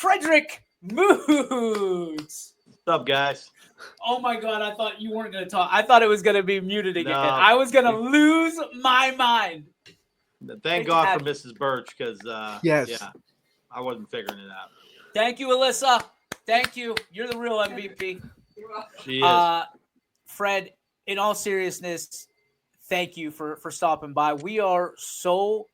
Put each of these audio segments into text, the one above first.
Frederick Mootz. What's up, guys? Oh my God, I thought you weren't going to talk. I thought it was going to be muted again. No. I was going to lose my mind. Thank God for Mrs. Birch, because Yes. yeah, I wasn't figuring it out. Thank you, Alyssa. Thank you. You're the real MVP. She is. Fred, in all seriousness, thank you for stopping by. We are so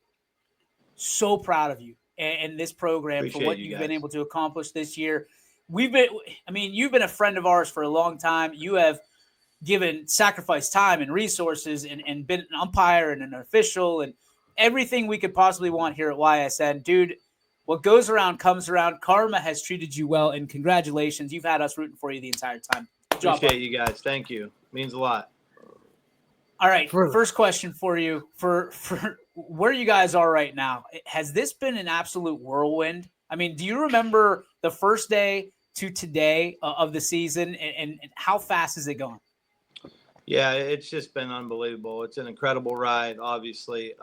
proud of you and this program Appreciate for what you you've guys. been able to accomplish this year. You've been a friend of ours for a long time. You have sacrificed time and resources and been an umpire and an official and everything we could possibly want here at YSN. Dude, what goes around comes around. Karma has treated you well, and congratulations. You've had us rooting for you the entire time. Good job, Appreciate buddy. you guys. Thank you. Means a lot. All right, first question for you. For where you guys are right now, has this been an absolute whirlwind? I mean, do you remember the first day to today of the season, and how fast is it going? Yeah, it's just been unbelievable. It's an incredible ride, obviously.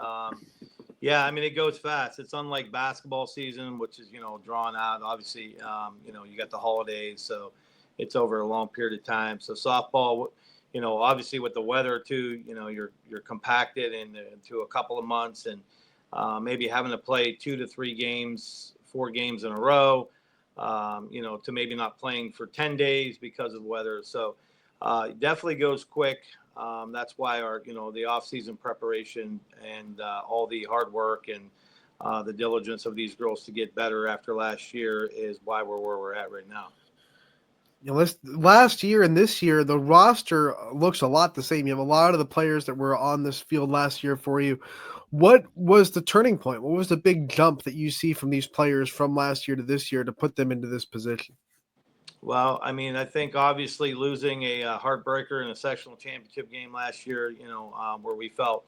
Yeah, I mean, it goes fast. It's unlike basketball season, which is, drawn out. Obviously, you got the holidays, so it's over a long period of time. So softball, obviously with the weather too, you're compacted into a couple of months, and maybe having to play 2 to 3 games, 4 games in a row, to maybe not playing for 10 days because of weather. So it definitely goes quick. That's why our, the off-season preparation and all the hard work and the diligence of these girls to get better after last year is why we're where we're at right now. Last year and this year, the roster looks a lot the same. You have a lot of the players that were on this field last year for you. What was the turning point? What was the big jump that you see from these players from last year to this year to put them into this position? Well, I mean, I think obviously losing a heartbreaker in a sectional championship game last year, where we felt,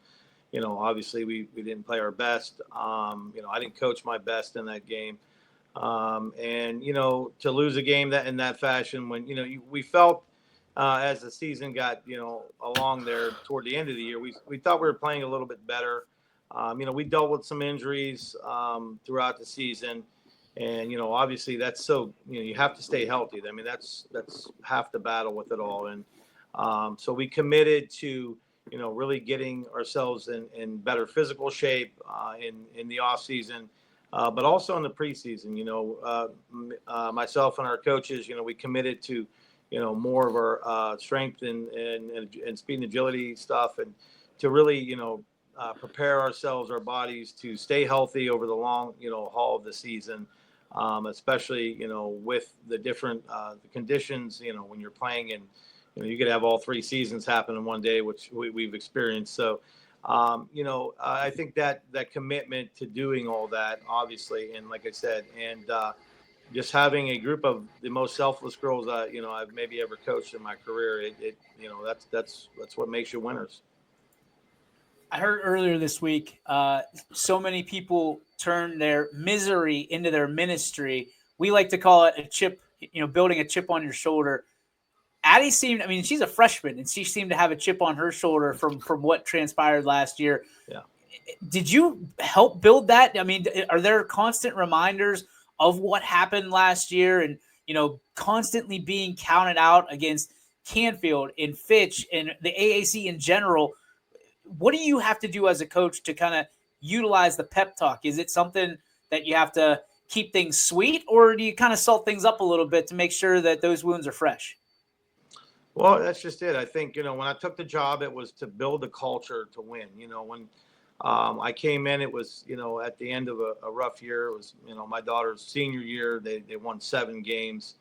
obviously we didn't play our best. I didn't coach my best in that game. And, to lose a game that in that fashion when, we felt as the season got, along there toward the end of the year, we thought we were playing a little bit better. We dealt with some injuries throughout the season. And, obviously that's so, you have to stay healthy. I mean, that's half the battle with it all. And so we committed to, really getting ourselves in better physical shape in the off season. But also in the preseason, myself and our coaches, we committed to, more of our strength and speed and agility stuff, and to really, prepare ourselves, our bodies to stay healthy over the long, haul of the season, especially, with the different the conditions, when you're playing and, you could have all 3 seasons happen in one day, which we've experienced. So, I think that commitment to doing all that, obviously, and like I said, and just having a group of the most selfless girls I've maybe ever coached in my career, that's what makes you winners. I heard earlier this week, so many people turn their misery into their ministry. We like to call it a chip, building a chip on your shoulder. Addie seemed, she's a freshman, and she seemed to have a chip on her shoulder from what transpired last year. Yeah. Did you help build that? Are there constant reminders of what happened last year and, constantly being counted out against Canfield and Fitch and the AAC in general? What do you have to do as a coach to kind of utilize the pep talk? Is it something that you have to keep things sweet, or do you kind of salt things up a little bit to make sure that those wounds are fresh? Well, that's just it. I think, when I took the job, it was to build a culture to win. When I came in, it was, at the end of a rough year. It was, my daughter's senior year. They won 7 games.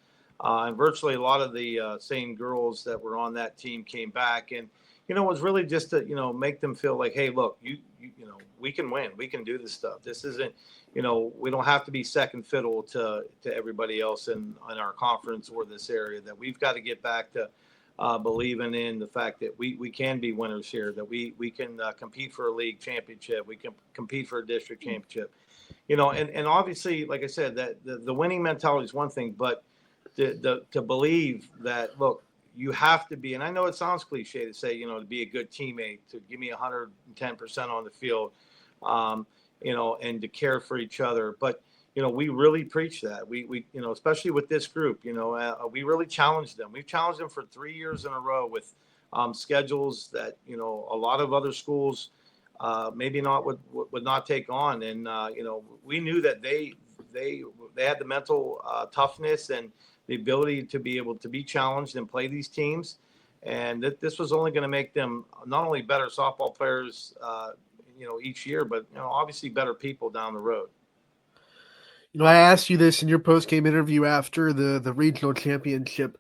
And virtually a lot of the same girls that were on that team came back. And, it was really just to, make them feel like, hey, look, you we can win. We can do this stuff. This isn't, we don't have to be second fiddle to everybody else in our conference or this area, that we've got to get back to believing in the fact that we can be winners here, that we can compete for a league championship, we can compete for a district championship, and obviously, like I said, that the winning mentality is one thing, but to believe that, look, you have to be, and I know it sounds cliche to say, to be a good teammate, to give me 110% on the field, and to care for each other, but we really preach that. We especially with this group, we really challenge them. We've challenged them for 3 years in a row with schedules that, a lot of other schools maybe not would not take on. And, we knew that they had the mental toughness and the ability to be able to be challenged and play these teams. And this was only going to make them not only better softball players, each year, but, obviously better people down the road. I asked you this in your post-game interview after the regional championship,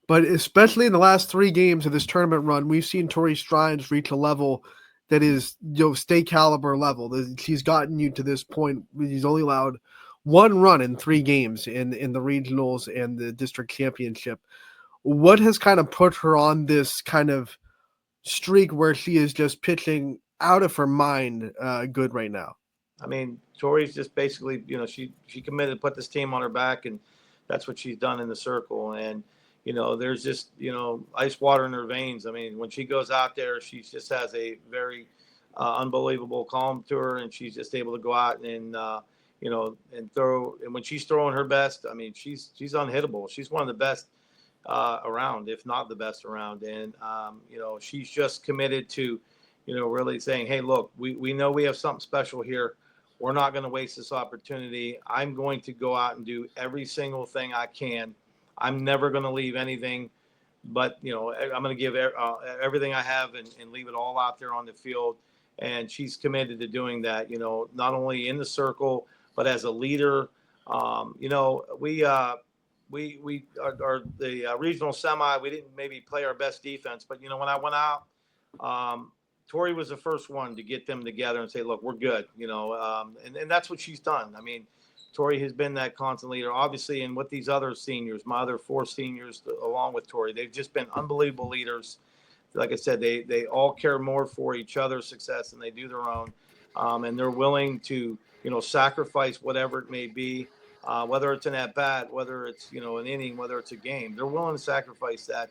but especially in the last 3 games of this tournament run, we've seen Tori Strides reach a level that is, state caliber level. She's gotten you to this point. He's only allowed 1 run in 3 games in the regionals and the district championship. What has kind of put her on this kind of streak where she is just pitching out of her mind good right now? I mean, Tori's just basically, she committed to put this team on her back, and that's what she's done in the circle. And, there's just, ice water in her veins. I mean, when she goes out there, she just has a very unbelievable calm to her, and she's just able to go out and, and throw. And when she's throwing her best, I mean, she's unhittable. She's one of the best around, if not the best around. And, she's just committed to, really saying, hey, look, we know we have something special here. We're not going to waste this opportunity. I'm going to go out and do every single thing I can. I'm never going to leave anything, but, I'm going to give everything I have and leave it all out there on the field. And she's committed to doing that, not only in the circle, but as a leader. We are the regional semi. We didn't maybe play our best defense, but, when I went out, Tori was the first one to get them together and say, look, we're good, and that's what she's done. I mean, Tori has been that constant leader, obviously, and with these other seniors, my other 4 seniors, along with Tori, they've just been unbelievable leaders. Like I said, they all care more for each other's success than they do their own, and they're willing to, sacrifice whatever it may be, whether it's an at-bat, whether it's, an inning, whether it's a game. They're willing to sacrifice that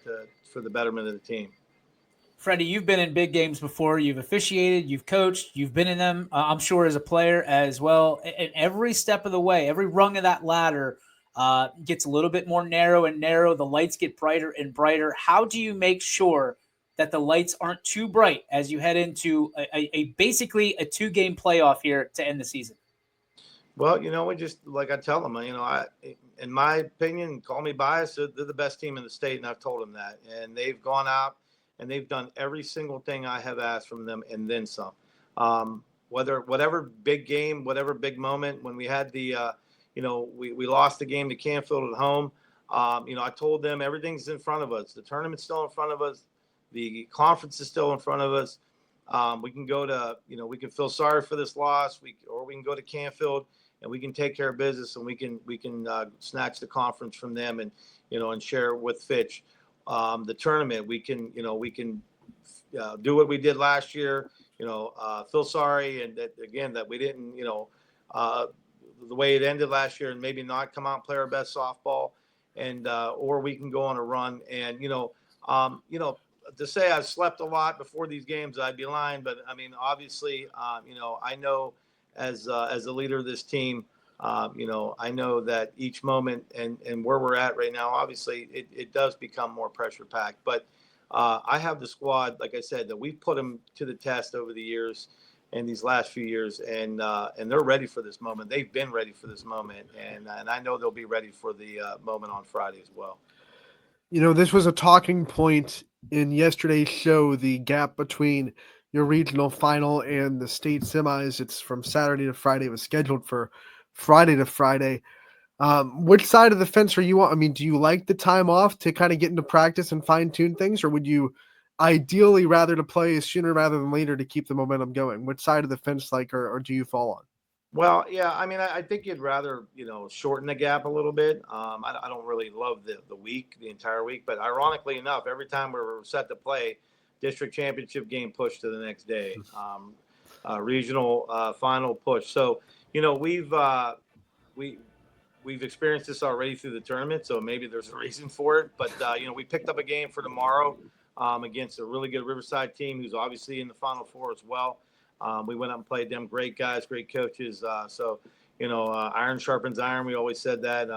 for the betterment of the team. Freddie, you've been in big games before. You've officiated, you've coached, you've been in them, I'm sure, as a player as well. And every step of the way, every rung of that ladder gets a little bit more narrow and narrow. The lights get brighter and brighter. How do you make sure that the lights aren't too bright as you head into basically a 2-game playoff here to end the season? Well, we just, like I tell them, in my opinion, call me biased, they're the best team in the state, and I've told them that. And they've gone out and they've done every single thing I have asked from them and then some. Whatever big game, whatever big moment, when we had the, we lost the game to Canfield at home, I told them everything's in front of us. The tournament's still in front of us. The conference is still in front of us. We can go to, we can feel sorry for this loss, or we can go to Canfield and we can take care of business, and we can snatch the conference from them and, and share it with Fitch. The tournament, we can do what we did last year, feel sorry. And that we didn't, the way it ended last year, and maybe not come out and play our best softball, and, or we can go on a run. And, to say I've slept a lot before these games, I'd be lying. But I mean, obviously, I know as a leader of this team, I know that each moment and where we're at right now, obviously it does become more pressure packed, but I have the squad, like I said, that we've put them to the test over the years and these last few years, and they're ready for this moment. They've been ready for this moment. And I know they'll be ready for the moment on Friday as well. This was a talking point in yesterday's show, the gap between your regional final and the state semis. It's from Saturday to Friday. It was scheduled for Friday to Friday. Which side of the fence are you on? I mean, do you like the time off to kind of get into practice and fine tune things, or would you ideally rather to play sooner rather than later to keep the momentum going? Which side of the fence or do you fall on? Well, yeah, I mean, I think you'd rather, shorten the gap a little bit. I don't really love the entire week, but ironically enough, every time we're set to play, district championship game pushed to the next day, regional final push. So, we've experienced this already through the tournament, so maybe there's a reason for it. But, we picked up a game for tomorrow against a really good Riverside team who's obviously in the Final Four as well. We went up and played them. Great guys, great coaches. So, Iron sharpens iron. We always said that.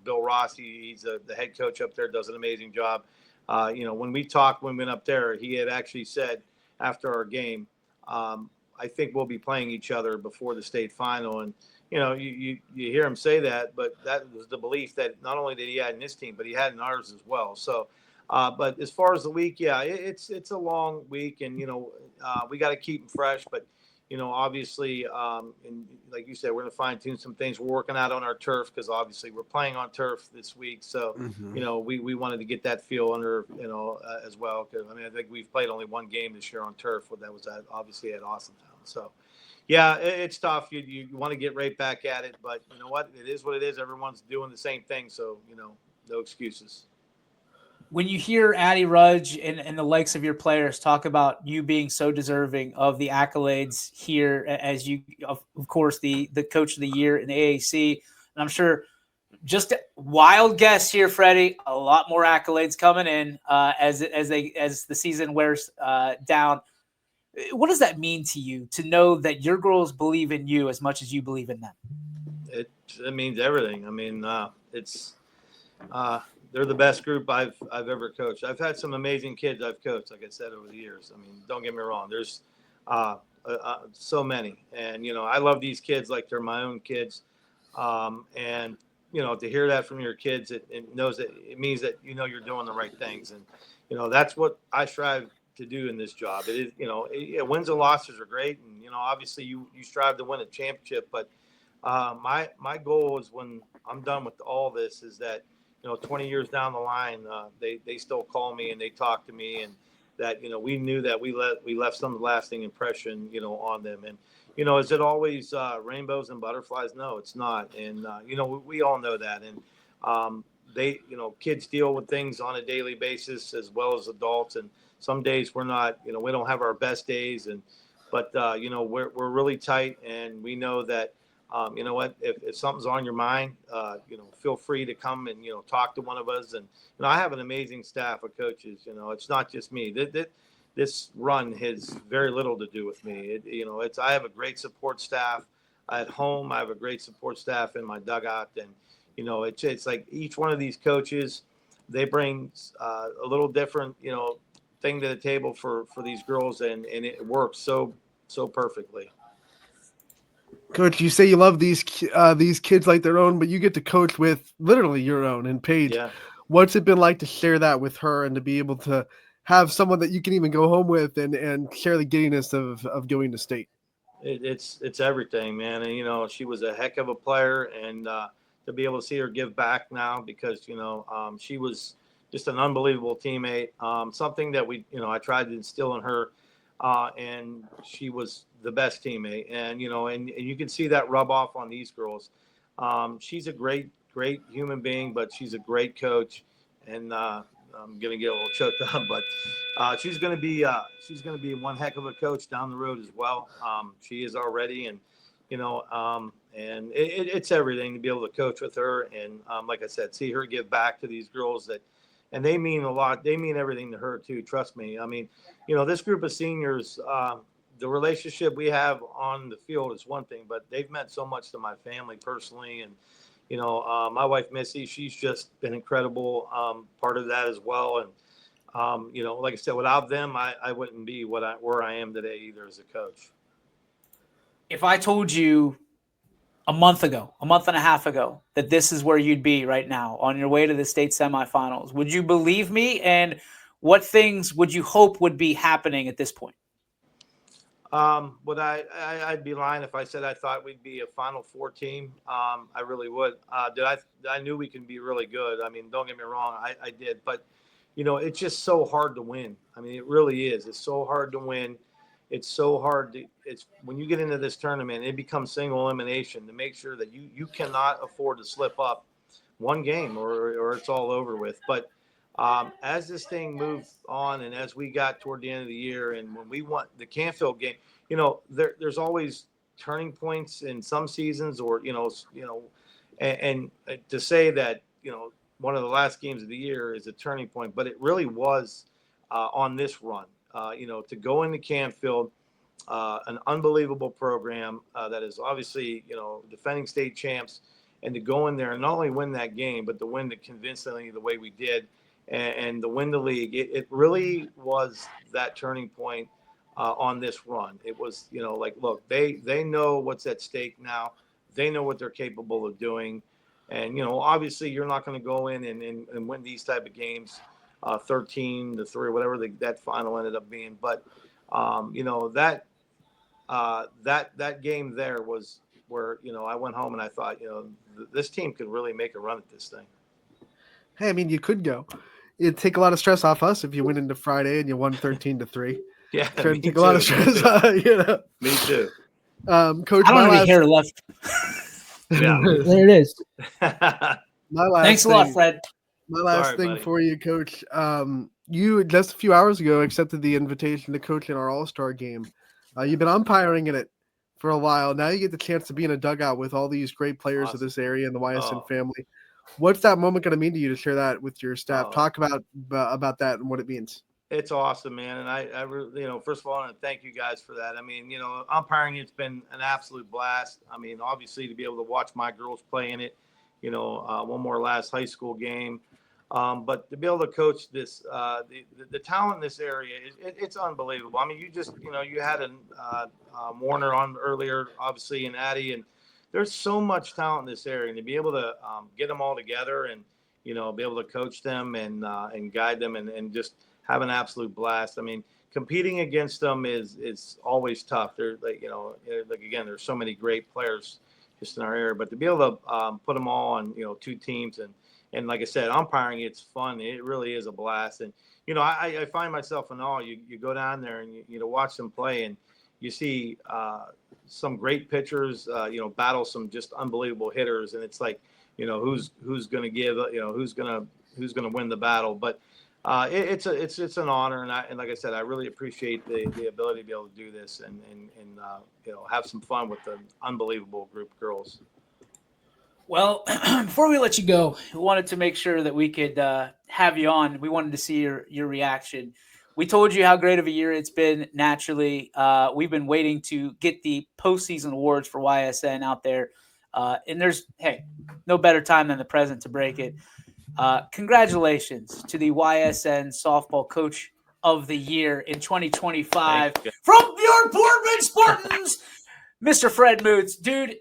Bill Ross, he's the head coach up there, does an amazing job. When we talked when we went up there, he had actually said after our game, I think we'll be playing each other before the state final. And, you hear him say that, but that was the belief that not only did he have in his team, but he had in ours as well. So, but as far as the week, yeah, it's a long week, and, we got to keep them fresh. But, obviously, and like you said, we're going to fine tune some things. We're working out on our turf because obviously we're playing on turf this week. So, we wanted to get that feel under, as well. Because, I think we've played only one game this year on turf. That was obviously at Austintown. So, yeah, it's tough. You want to get right back at it. But you know what? It is what it is. Everyone's doing the same thing. So, no excuses. When you hear Addy Rudge and the likes of your players talk about you being so deserving of the accolades here as you, of course, the coach of the year in the AAC, and I'm sure just a wild guess here, Freddie, a lot more accolades coming in as the season wears down. What does that mean to you to know that your girls believe in you as much as you believe in them? It means everything. It's they're the best group I've ever coached. I've had some amazing kids I've coached, like I said, over the years. Don't get me wrong. There's so many, and I love these kids like they're my own kids. And to hear that from your kids, it knows that it means that you're doing the right things, and that's what I strive to do in this job. It is wins and losses are great, and obviously you strive to win a championship, but my goal is when I'm done with all this is that 20 years down the line, they still call me and they talk to me, and that we knew that we left some lasting impression on them. And is it always rainbows and butterflies? No, it's not. And we all know that. And they kids deal with things on a daily basis as well as adults, and some days we're not we don't have our best days, but we're really tight, and we know that if something's on your mind, feel free to come and talk to one of us. And I have an amazing staff of coaches. It's not just me. This run has very little to do with me. I have a great support staff at home. I have a great support staff in my dugout, and it's like each one of these coaches, they bring a little different thing to the table for these girls, and it works so perfectly. Coach, you say you love these kids like their own, but you get to coach with literally your own. And Paige, Yeah. What's it been like to share that with her and to be able to have someone that you can even go home with and share the giddiness of going to state? It's everything, man. And she was a heck of a player, and to be able to see her give back now because she was just an unbelievable teammate. Something that I tried to instill in her, and she was the best teammate. And and you can see that rub off on these girls. She's a great human being, but she's a great coach, and I'm gonna get a little choked up, but she's gonna be one heck of a coach down the road as well. She is already, and and it's everything to be able to coach with her, and like I said, see her give back to these girls and they mean a lot. They mean everything to her too. Trust me. This group of seniors, the relationship we have on the field is one thing, but they've meant so much to my family personally, and my wife Missy, she's just been incredible part of that as well. And like I said, without them, I wouldn't be where I am today either as a coach. If I told you a month and a half ago, that this is where you'd be right now on your way to the state semifinals, would you believe me? And what things would you hope would be happening at this point? I'd be lying if I said I thought we'd be a Final Four team. I really would. I knew we could be really good. Don't get me wrong, I did, but it's just so hard to win. It really is. It's so hard to win. It's so hard it's when you get into this tournament, it becomes single elimination to make sure that you cannot afford to slip up one game or it's all over with. But as this thing moved on, and as we got toward the end of the year, and when we won the Canfield game, there's always turning points in some seasons, or and to say that one of the last games of the year is a turning point, but it really was on this run. To go into Canfield an unbelievable program that is obviously, defending state champs, and to go in there and not only win that game, but to win it convincingly the way we did, and to win the league. It really was that turning point on this run. It was, look, they know what's at stake now. They know what they're capable of doing. And, obviously you're not going to go in and win these type of games 13-3, whatever that final ended up being. But, that game there was where, I went home and I thought, this team could really make a run at this thing. Hey, I mean, you could go. It'd take a lot of stress off us if you went into Friday and you won 13-3. Yeah, It'd take a lot of stress. Me too. Coach, I don't have any hair left. Yeah. There it is. My last Thanks a lot, Fred. My last Sorry, thing buddy. for you, Coach. You just a few hours ago accepted the invitation to coach in our All-Star game. You've been umpiring in it for a while. Now you get the chance to be in a dugout with all these great players of this area and the YSN family. What's that moment going to mean to you to share that with your staff? Talk about that and what it means. It's awesome, man. And I really, first of all, I want to thank you guys for that. I mean, umpiring, it's been an absolute blast. I mean, obviously to be able to watch my girls play in it, one more last high school game. But to be able to coach this, the talent in this area, it's unbelievable. I mean, you had a Warner on earlier, obviously, and Addie, and there's so much talent in this area, and to be able to get them all together and, be able to coach them and guide them and just have an absolute blast. I mean, competing against them is always tough. They're again, there's so many great players just in our area, but to be able to put them all on, two teams and like I said, umpiring, it's fun. It really is a blast. And, I find myself in awe. You go down there and you watch them play and you see some great pitchers, battle some just unbelievable hitters. And it's like, who's going to give, who's going to win the battle. But it's an honor. And like I said, I really appreciate the ability to be able to do this and have some fun with the unbelievable group of girls. Well, before we let you go, we wanted to make sure that we could have you on. We wanted to see your reaction. We told you how great of a year it's been. Naturally, we've been waiting to get the postseason awards for YSN out there. And there's, no better time than the present to break it. Congratulations to the YSN Softball Coach of the Year in 2025 from your Boardman Spartans, Mr. Fred Mootz. Dude,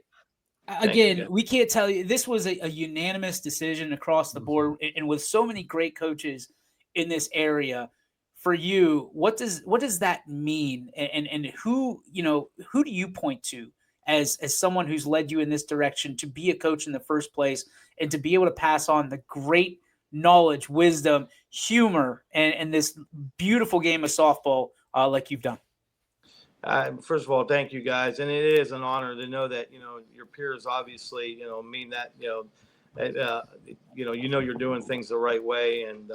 again, we can't tell you. This was a unanimous decision across the board, and with so many great coaches in this area. For you, what does that mean? And who do you point to as someone who's led you in this direction to be a coach in the first place and to be able to pass on the great knowledge, wisdom, humor, and this beautiful game of softball like you've done? First of all, thank you guys. And it is an honor to know that, your peers obviously, mean that, you're doing things the right way. And,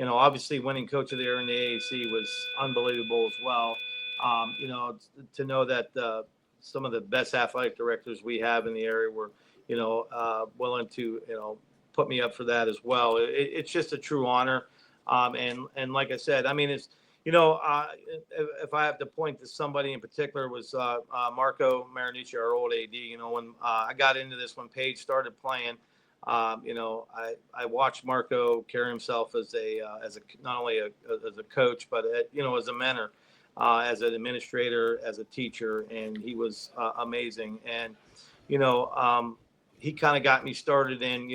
obviously winning coach of the year in the AAC was unbelievable as well. To know that some of the best athletic directors we have in the area were, willing to, put me up for that as well. It's just a true honor. And like I said, I mean, it's, if I have to point to somebody in particular, was Marco Marinucci, our old AD. When I got into this, when Paige started playing, I watched Marco carry himself as not only as a coach, but as a mentor, as an administrator, as a teacher, and he was amazing. And he kind of got me started in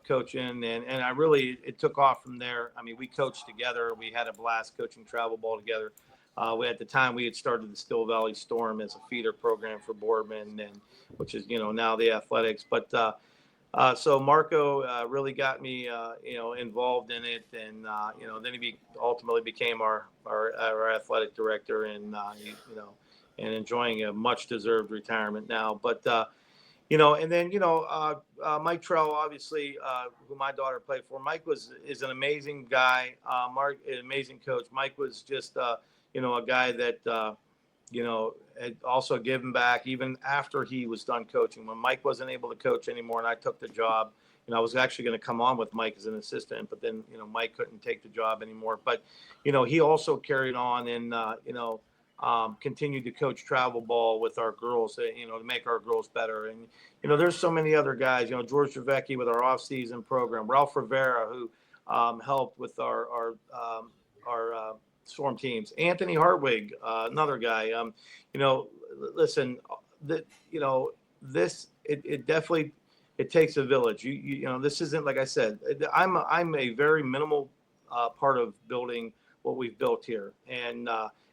coaching, and I really, it took off from there. I mean, we coached together. We had a blast coaching travel ball together. At the time, we had started the Still Valley Storm as a feeder program for Boardman, and which is now the Athletics. But so Marco really got me involved in it, and then he ultimately became our athletic director, and and enjoying a much deserved retirement now. But and then Mike Trell, obviously, who my daughter played for. Mike is an amazing guy. Mark, an amazing coach. Mike was just a guy that had also given back even after he was done coaching. When Mike wasn't able to coach anymore, and I took the job, I was actually going to come on with Mike as an assistant, but then Mike couldn't take the job anymore. But he also carried on, and continue to coach travel ball with our girls, you know, to make our girls better. And, you know, there's so mmany other guys, you know, George Trevecki with our off-season program, Ralph Rivera, who helped with our Storm teams, Anthony Hartwig, another guy. You know, listen, you know, it definitely, it takes a village. You know, this isn't, like I said, I'm a very minimal part of building what we've built here. And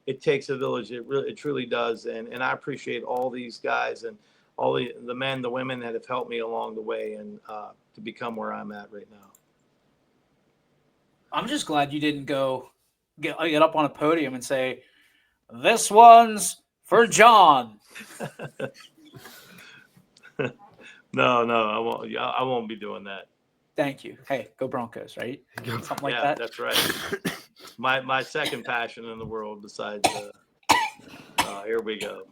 it takes a village. It truly does. And I appreciate all these guys and all the men, the women that have helped me along the way and to become where I'm at right now. I'm just glad you didn't get up on a podium and say, "This one's for John." No, I won't be doing that. Thank you. Hey, go Broncos, right? Something like Yeah, that. that's right. My second passion in the world besides here we go.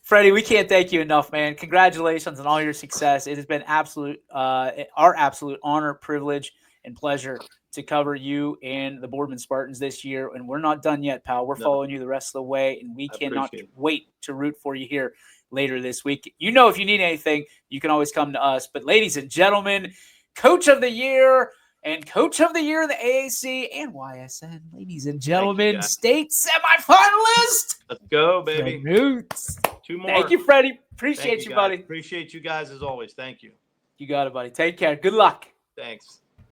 Freddie, we can't thank you enough, man. Congratulations on all your success. It has been our absolute honor, privilege, and pleasure to cover you and the Boardman Spartans this year. And we're not done yet, pal. We're following you the rest of the way, and we cannot wait to root for you here later this week. You know, if you need anything, you can always come to us. But ladies and gentlemen, Coach of the Year and Coach of the Year in the AAC and YSN, ladies and gentlemen, state semifinalist. Let's go, baby. Mootz. 2 more. Thank you, Freddie. Appreciate you, buddy. Appreciate you guys as always. Thank you. You got it, buddy. Take care. Good luck. Thanks.